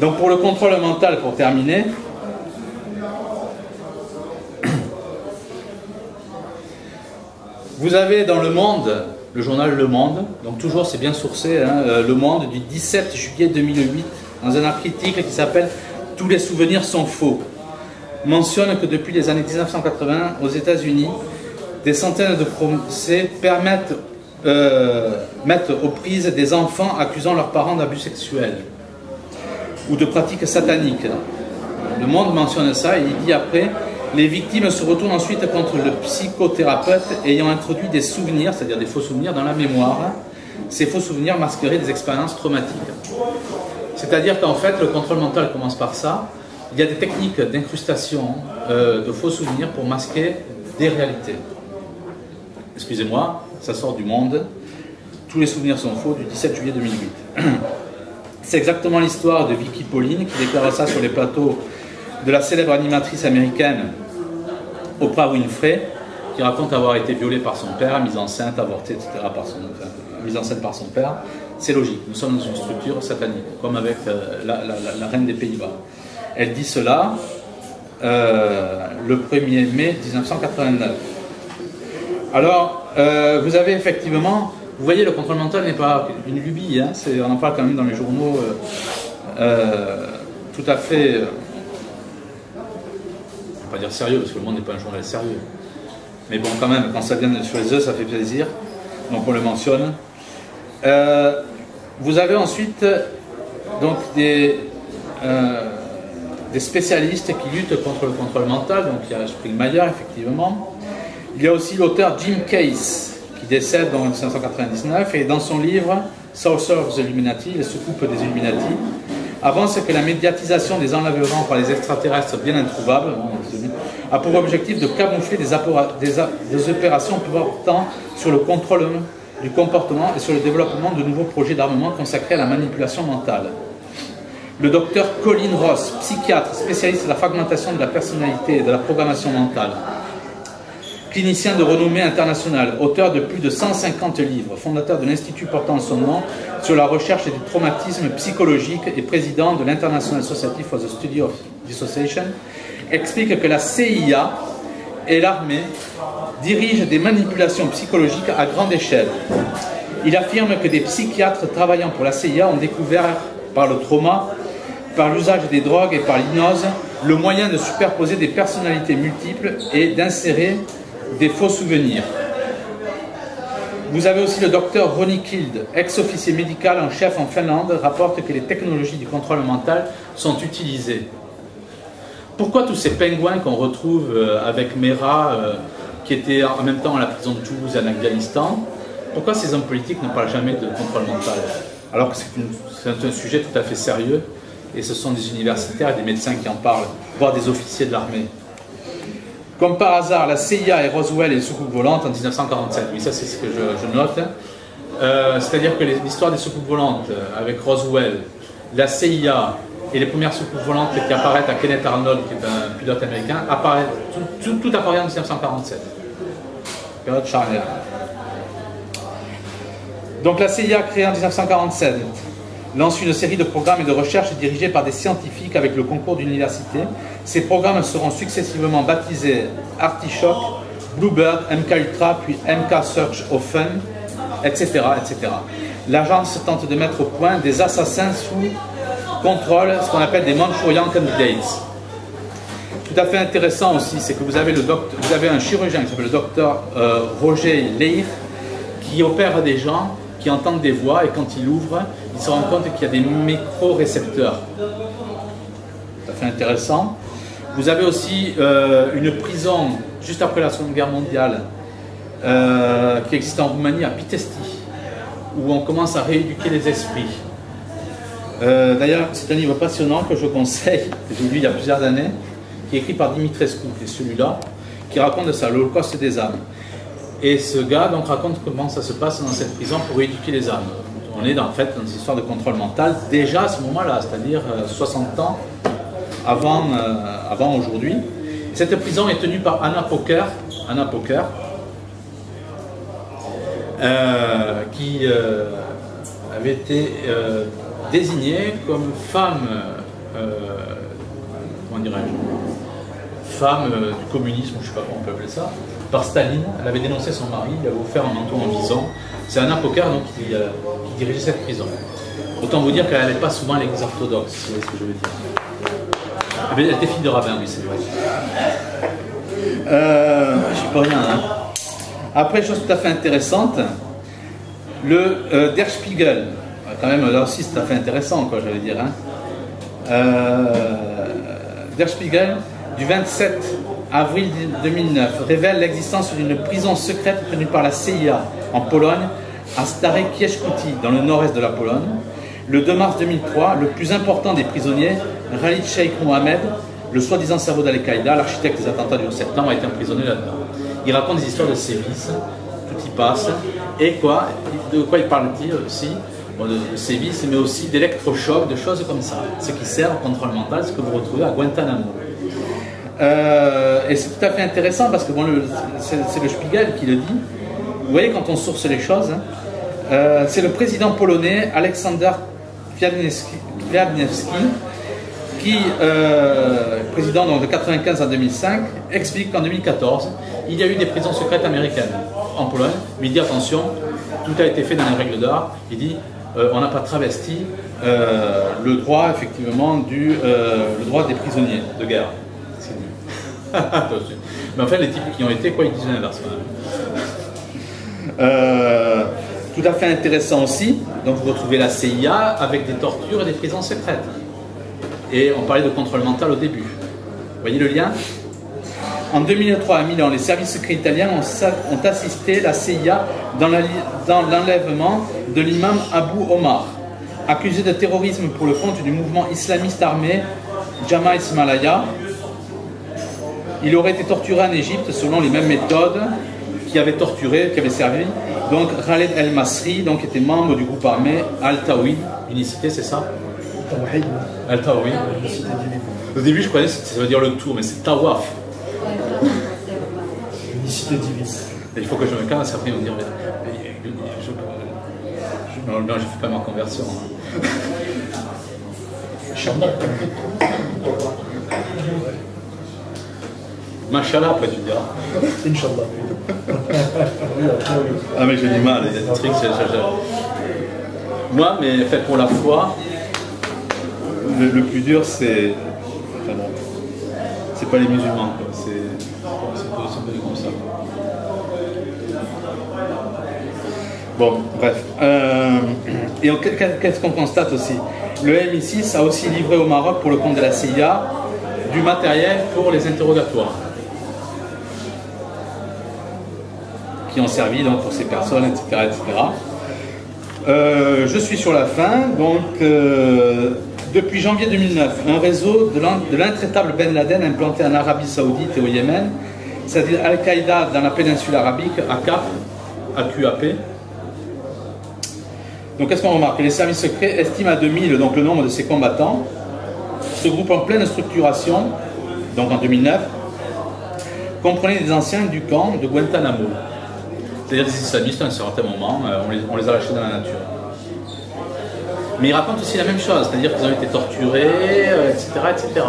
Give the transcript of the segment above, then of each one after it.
Donc pour le contrôle mental, pour terminer, vous avez dans Le Monde, le journal Le Monde, donc toujours c'est bien sourcé, hein, Le Monde du 17 juillet 2008, dans un article qui s'appelle « Tous les souvenirs sont faux », mentionne que depuis les années 1980, aux États-Unis, des centaines de procès mettent aux prises des enfants accusant leurs parents d'abus sexuels ou de pratiques sataniques. Le Monde mentionne ça et il dit après: les victimes se retournent ensuite contre le psychothérapeute ayant introduit des souvenirs, c'est-à-dire des faux souvenirs, dans la mémoire. Ces faux souvenirs masqueraient des expériences traumatiques. C'est-à-dire qu'en fait, le contrôle mental commence par ça. Il y a des techniques d'incrustation de faux souvenirs pour masquer des réalités. Excusez-moi, ça sort du Monde. Tous les souvenirs sont faux, du 17 juillet 2008. C'est exactement l'histoire de Vicky Pauline qui déclare ça sur les plateaux de la célèbre animatrice américaine Oprah Winfrey, qui raconte avoir été violée par son père, mise enceinte, avortée, etc. Mise enceinte par son père. C'est logique, nous sommes dans une structure satanique, comme avec la reine des Pays-Bas. Elle dit cela le 1er mai 1989. Alors, vous avez effectivement, vous voyez, le contrôle mental n'est pas une lubie, hein, on en parle quand même dans les journaux tout à fait, on va pas dire sérieux, parce que Le Monde n'est pas un journal sérieux. Mais bon, quand même, quand ça vient sur les œufs, ça fait plaisir, donc on le mentionne. Vous avez ensuite donc des spécialistes qui luttent contre le contrôle mental, donc il y a Springmeier, effectivement. Il y a aussi l'auteur Jim Case, qui décède en 1999, et dans son livre Saucer of the Illuminati, les soucoupes des Illuminati, avance que la médiatisation des enlèvements par les extraterrestres bien introuvables a pour objectif de camoufler des opérations portant sur le contrôle du comportement et sur le développement de nouveaux projets d'armement consacrés à la manipulation mentale. Le docteur Colin Ross, psychiatre spécialiste de la fragmentation de la personnalité et de la programmation mentale, clinicien de renommée internationale, auteur de plus de 150 livres, fondateur de l'Institut portant son nom sur la recherche du traumatisme psychologique et président de l'International Society for the Study of Dissociation, explique que la CIA et l'armée dirigent des manipulations psychologiques à grande échelle. Il affirme que des psychiatres travaillant pour la CIA ont découvert par le trauma, par l'usage des drogues et par l'hypnose, le moyen de superposer des personnalités multiples et d'insérer des faux souvenirs. Vous avez aussi le docteur Ronnie Kild, ex-officier médical en chef en Finlande, rapporte que les technologies du contrôle mental sont utilisées. Pourquoi tous ces pingouins qu'on retrouve avec Mera, qui était en même temps à la prison de Toulouse et en Afghanistan, pourquoi ces hommes politiques ne parlent jamais de contrôle mental? Alors que c'est un sujet tout à fait sérieux, et ce sont des universitaires et des médecins qui en parlent, voire des officiers de l'armée. Comme par hasard, la CIA et Roswell et les soucoupes volantes en 1947. Oui, ça c'est ce que je note. C'est-à-dire que l'histoire des soucoupes volantes avec Roswell, la CIA et les premières soucoupes volantes qui apparaissent à Kenneth Arnold, qui est un pilote américain, tout apparaît en 1947. Période charnière. Donc la CIA, créée en 1947, lance une série de programmes et de recherches dirigés par des scientifiques avec le concours d'universités. Ces programmes seront successivement baptisés Artichoke, Bluebird, MK Ultra, puis MK Search Open, etc., etc. L'agence tente de mettre au point des assassins sous contrôle, ce qu'on appelle des Manchurian Candidates. Tout à fait intéressant aussi, c'est que vous avez un chirurgien qui s'appelle le docteur Roger Leir, qui opère des gens qui entendent des voix, et quand il ouvre, il se rend compte qu'il y a des micro-récepteurs. Tout à fait intéressant. Vous avez aussi une prison, juste après la Seconde Guerre mondiale, qui existe en Roumanie, à Pitești, où on commence à rééduquer les esprits. D'ailleurs, c'est un livre passionnant que je conseille, que j'ai lu il y a plusieurs années, qui est écrit par Dimitrescu, qui est celui-là, qui raconte de ça, l'Holocauste des âmes. Et ce gars donc raconte comment ça se passe dans cette prison pour éduquer les âmes. On est en fait dans une histoire de contrôle mental déjà à ce moment-là, c'est-à-dire 60 ans avant aujourd'hui. Cette prison est tenue par Anna Poker, qui avait été désignée comme femme comment dirais-je, femme du communisme, je ne sais pas comment on peut appeler ça, par Staline. Elle avait dénoncé son mari, il avait offert un manteau en vison. C'est Anna Poker donc, qui dirigeait cette prison. Autant vous dire qu'elle n'allait pas souvent à l'église orthodoxe, si vous voyez ce que je veux dire. Elle était fille de rabbin, oui, c'est vrai. Je sais pas rien. Hein. Après, chose tout à fait intéressante, le Der Spiegel, quand même là aussi c'est tout à fait intéressant, quoi, j'allais dire. Hein. Der Spiegel, du 27 avril 2009, révèle l'existence d'une prison secrète tenue par la CIA en Pologne, à Stare Kieszkuty, dans le nord-est de la Pologne. Le 2 mars 2003, le plus important des prisonniers, Khalid Sheikh Mohammed, le soi-disant cerveau d'Al-Qaïda, l'architecte des attentats du 11 septembre, a été emprisonné là-dedans. Il raconte des histoires de sévices, tout y passe. Et quoi? De quoi il parle-t-il aussi? Bon, de sévices, mais aussi d'électrochocs, de choses comme ça. Ce qui sert au contrôle mental, ce que vous retrouvez à Guantanamo. Et c'est tout à fait intéressant parce que bon, c'est le Spiegel qui le dit. Vous voyez, quand on source les choses, c'est le président polonais Aleksander Kwiatkowski, qui, président donc, de 1995 à 2005, explique qu'en 2014, il y a eu des prisons secrètes américaines en Pologne, mais il dit attention, tout a été fait dans les règles d'art. Il dit on n'a pas travesti le droit effectivement le droit des prisonniers de guerre. Mais en fait, les types qui ont été, quoi, ils disent l'inverse. Tout à fait intéressant aussi. Donc, vous retrouvez la CIA avec des tortures et des prisons secrètes. Et on parlait de contrôle mental au début. Vous voyez le lien? En 2003 à Milan, les services secrets italiens ont assisté la CIA dans l'enlèvement de l'imam Abu Omar, accusé de terrorisme pour le compte du mouvement islamiste armé Jamaat Ismaïlia. Il aurait été torturé en Égypte selon les mêmes méthodes qui avaient servi. Donc Khaled El Masri, donc était membre du groupe armé Al-Tawhid, unicité, c'est ça? Al-Tawhid. Au début, je croyais que ça veut dire le tour, mais c'est Tawaf. Unicité divine. Il faut que je me calme, après ils vont dire non, je ne fais pas ma conversion. Machallah, après tu diras. Inch'Allah. Ah, mais j'ai du mal, il y a des trucs, moi, mais fait pour la foi, le plus dur, c'est. Enfin bon, c'est pas les musulmans, quoi. C'est un peu comme ça. Bon, bref. Et qu'est-ce qu'on constate aussi? Le MI6 a aussi livré au Maroc, pour le compte de la CIA, du matériel pour les interrogatoires, qui ont servi donc, pour ces personnes, etc. Je suis sur la fin. Donc, depuis janvier 2009, un réseau de l'intraitable Ben Laden implanté en Arabie Saoudite et au Yémen, c'est-à-dire Al-Qaïda dans la péninsule arabique, AQAP. Donc, qu'est-ce qu'on remarque? Les services secrets estiment à 2000 donc, le nombre de ces combattants. Ce groupe en pleine structuration, donc en 2009, comprenait des anciens du camp de Guantanamo. C'est-à-dire des islamistes à un certain moment, on les a lâchés dans la nature. Mais ils racontent aussi la même chose, c'est-à-dire qu'ils ont été torturés, etc., etc.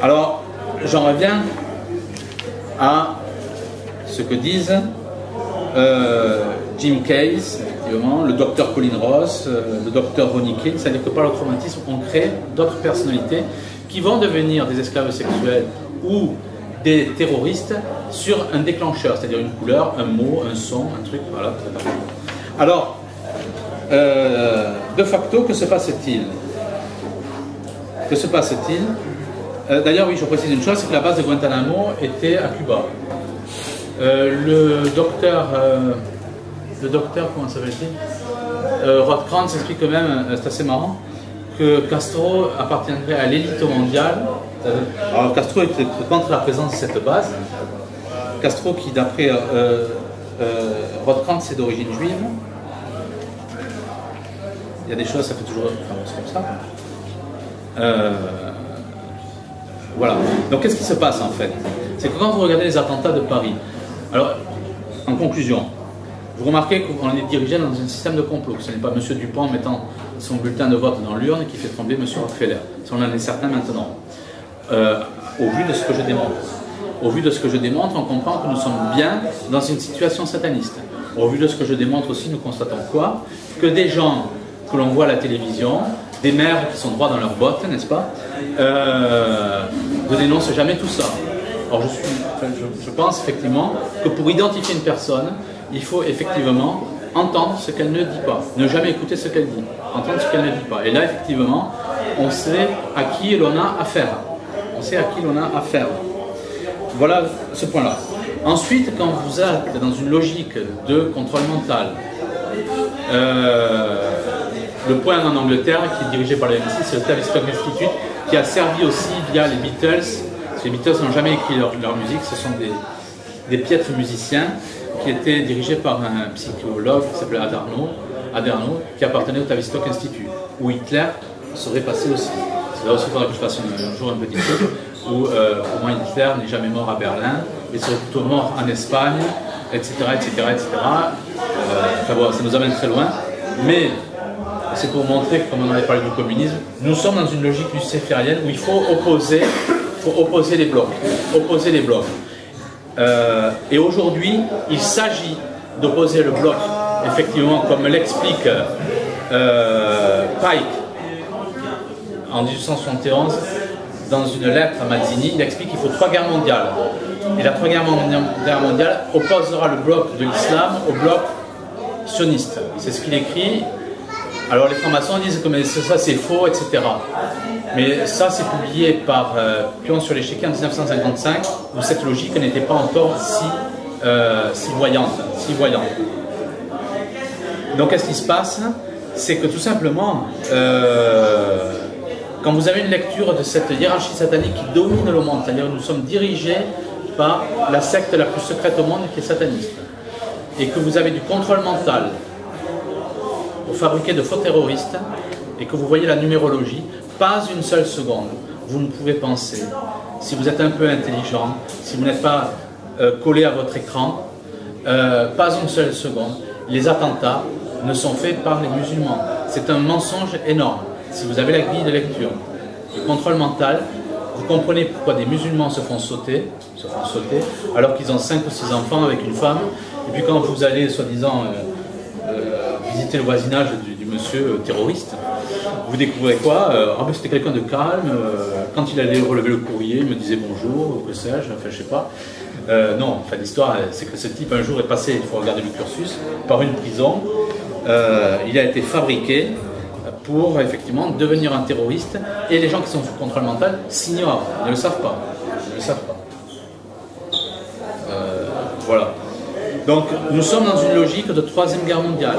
Alors, j'en reviens à ce que disent Jim Case, effectivement, le docteur Colin Ross, le docteur Ronnie King, c'est-à-dire que par le traumatisme, on crée d'autres personnalités qui vont devenir des esclaves sexuels ou des terroristes sur un déclencheur, c'est-à-dire une couleur, un mot, un son, un truc, voilà. Alors, de facto, que se passe-t-il? Que se passe-t-il? D'ailleurs, oui, je précise une chose, c'est que la base de Guantanamo était à Cuba. Le docteur, comment s'appelle-t-il? Rod Krantz explique quand même, c'est assez marrant, que Castro appartiendrait à l'élite mondiale. Alors Castro était contre la présence de cette base. Castro qui, d'après Rod Krantz, c'est d'origine juive. Il y a des choses, ça fait toujours... Enfin, c'est comme ça. Voilà. Donc qu'est-ce qui se passe en fait? C'est que quand vous regardez les attentats de Paris, alors, en conclusion, vous remarquez qu'on est dirigé dans un système de complot, que ce n'est pas M. Dupont mettant son bulletin de vote dans l'urne qui fait trembler M. Rockefeller. Ça, on en est certain maintenant. Au vu de ce que je démontre. Au vu de ce que je démontre, on comprend que nous sommes bien dans une situation sataniste. Au vu de ce que je démontre aussi, nous constatons quoi? Que des gens que l'on voit à la télévision, des maires qui sont droits dans leurs bottes, n'est-ce pas, ne dénoncent jamais tout ça. Alors je pense effectivement que pour identifier une personne, il faut effectivement entendre ce qu'elle ne dit pas, ne jamais écouter ce qu'elle dit, entendre ce qu'elle ne dit pas. Et là, effectivement, on sait à qui l'on a affaire. On sait à qui l'on a affaire. Voilà ce point-là. Ensuite, quand vous êtes dans une logique de contrôle mental, le point en Angleterre, qui est dirigé par le M6, c'est le Tavistock Institute, qui a servi aussi via les Beatles. Parce que les Beatles n'ont jamais écrit leur musique, ce sont des piètres musiciens qui étaient dirigés par un psychologue qui s'appelait Adorno, qui appartenait au Tavistock Institute, où Hitler serait passé aussi. C'est là aussi qu'il faudrait que je fasse un jour un petit truc, où au moins Hitler n'est jamais mort à Berlin, il serait plutôt mort en Espagne, etc. etc. Enfin bon, ça nous amène très loin, mais c'est pour montrer que, comme on avait parlé du communisme, nous sommes dans une logique luciférienne où il faut opposer les blocs. Opposer les blocs. Et aujourd'hui, il s'agit d'opposer le bloc, effectivement, comme l'explique Pike en 1871, dans une lettre à Mazzini, il explique qu'il faut 3 guerres mondiales. Et la 3e guerre mondiale opposera le bloc de l'islam au bloc sioniste. C'est ce qu'il écrit. Alors les francs-maçons disent que ça c'est faux, etc. Mais ça c'est publié par Pion sur l'échiquier en 1955, où cette logique n'était pas encore si voyante. Donc qu'est-ce qui se passe? C'est que tout simplement, quand vous avez une lecture de cette hiérarchie satanique qui domine le monde, c'est-à-dire nous sommes dirigés par la secte la plus secrète au monde qui est sataniste, et que vous avez du contrôle mental pour fabriquer de faux terroristes, et que vous voyez la numérologie, pas une seule seconde, vous ne pouvez penser, si vous êtes un peu intelligent, si vous n'êtes pas collé à votre écran, pas une seule seconde, les attentats ne sont faits par les musulmans. C'est un mensonge énorme. Si vous avez la grille de lecture, le contrôle mental, vous comprenez pourquoi des musulmans se font sauter alors qu'ils ont 5 ou 6 enfants avec une femme, et puis quand vous allez soi-disant visiter le voisinage du monsieur terroriste, vous découvrez quoi? C'était quelqu'un de calme, quand il allait relever le courrier, il me disait bonjour, ou que sais-je, enfin je sais pas. Non, enfin l'histoire c'est que ce type un jour est passé, il faut regarder le cursus, par une prison, il a été fabriqué pour effectivement devenir un terroriste, et les gens qui sont sous contrôle mental s'ignorent, ne le savent pas. Voilà. Donc nous sommes dans une logique de 3e guerre mondiale.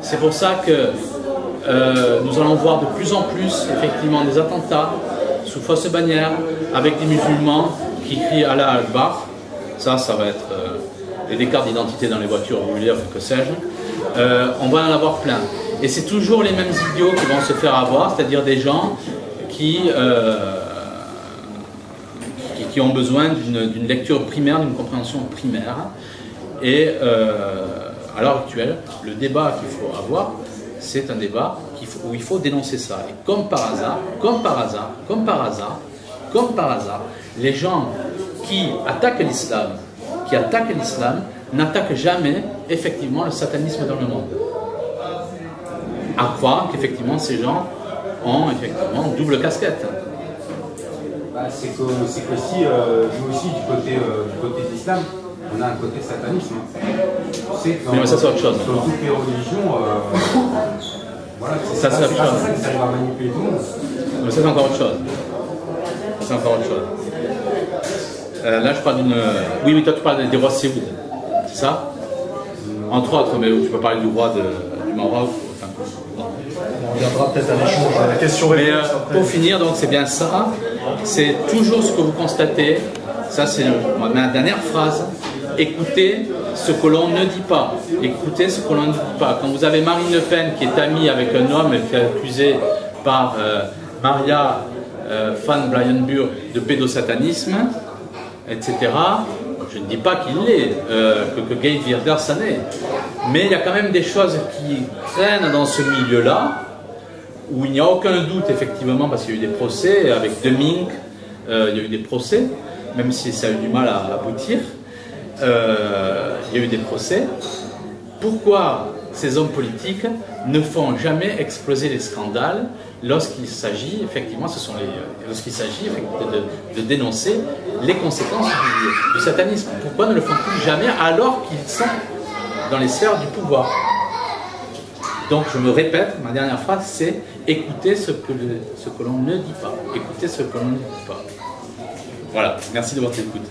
C'est pour ça que nous allons voir de plus en plus effectivement des attentats sous fausse bannière avec des musulmans qui crient Allah Akbar. Ça va être des cartes d'identité dans les voitures, vous voulez dire, que sais-je. On va en avoir plein. Et c'est toujours les mêmes idiots qui vont se faire avoir, c'est-à-dire des gens qui ont besoin d'une lecture primaire, d'une compréhension primaire. Et à l'heure actuelle, le débat qu'il faut avoir, c'est un débat où il faut dénoncer ça. Et comme par hasard, les gens qui attaquent l'islam, n'attaquent jamais effectivement le satanisme dans le monde. À croire qu'effectivement ces gens ont effectivement double casquette. C'est qu'aussi, nous aussi, du côté de l'islam, on a un côté satanisme. Mais ça c'est autre chose. Dans toutes les religions, voilà, ça c'est autre chose. Ça arrive à manipuler tout le monde. Mais ça c'est encore autre chose. Là je parle d'une... Oui, mais toi tu parles des rois Séoud, c'est ça? Entre autres, mais tu peux parler du roi du Maroc. On reviendra peut-être à l'échange, à la question réponse. Mais pour finir, donc c'est bien ça, c'est toujours ce que vous constatez, ça c'est ma dernière phrase, écoutez ce que l'on ne dit pas, écoutez ce que l'on ne dit pas. Quand vous avez Marine Le Pen qui est amie avec un homme qui est accusé par Maria Van Blayenburg de pédosatanisme, etc., je ne dis pas qu'il l'est, que Geert Wilders en est, mais il y a quand même des choses qui traînent dans ce milieu-là, où il n'y a aucun doute, effectivement, parce qu'il y a eu des procès, avec Deming, il y a eu des procès, même si ça a eu du mal à aboutir, il y a eu des procès. Pourquoi ces hommes politiques ne font jamais exploser les scandales lorsqu'il s'agit, effectivement, lorsqu'il s'agit de dénoncer les conséquences du satanisme? Pourquoi ne le font-ils jamais alors qu'ils sont dans les sphères du pouvoir? Donc je me répète, ma dernière phrase, c'est écoutez ce que l'on ne dit pas. Écoutez ce que l'on ne dit pas. Voilà, merci de votre écoute.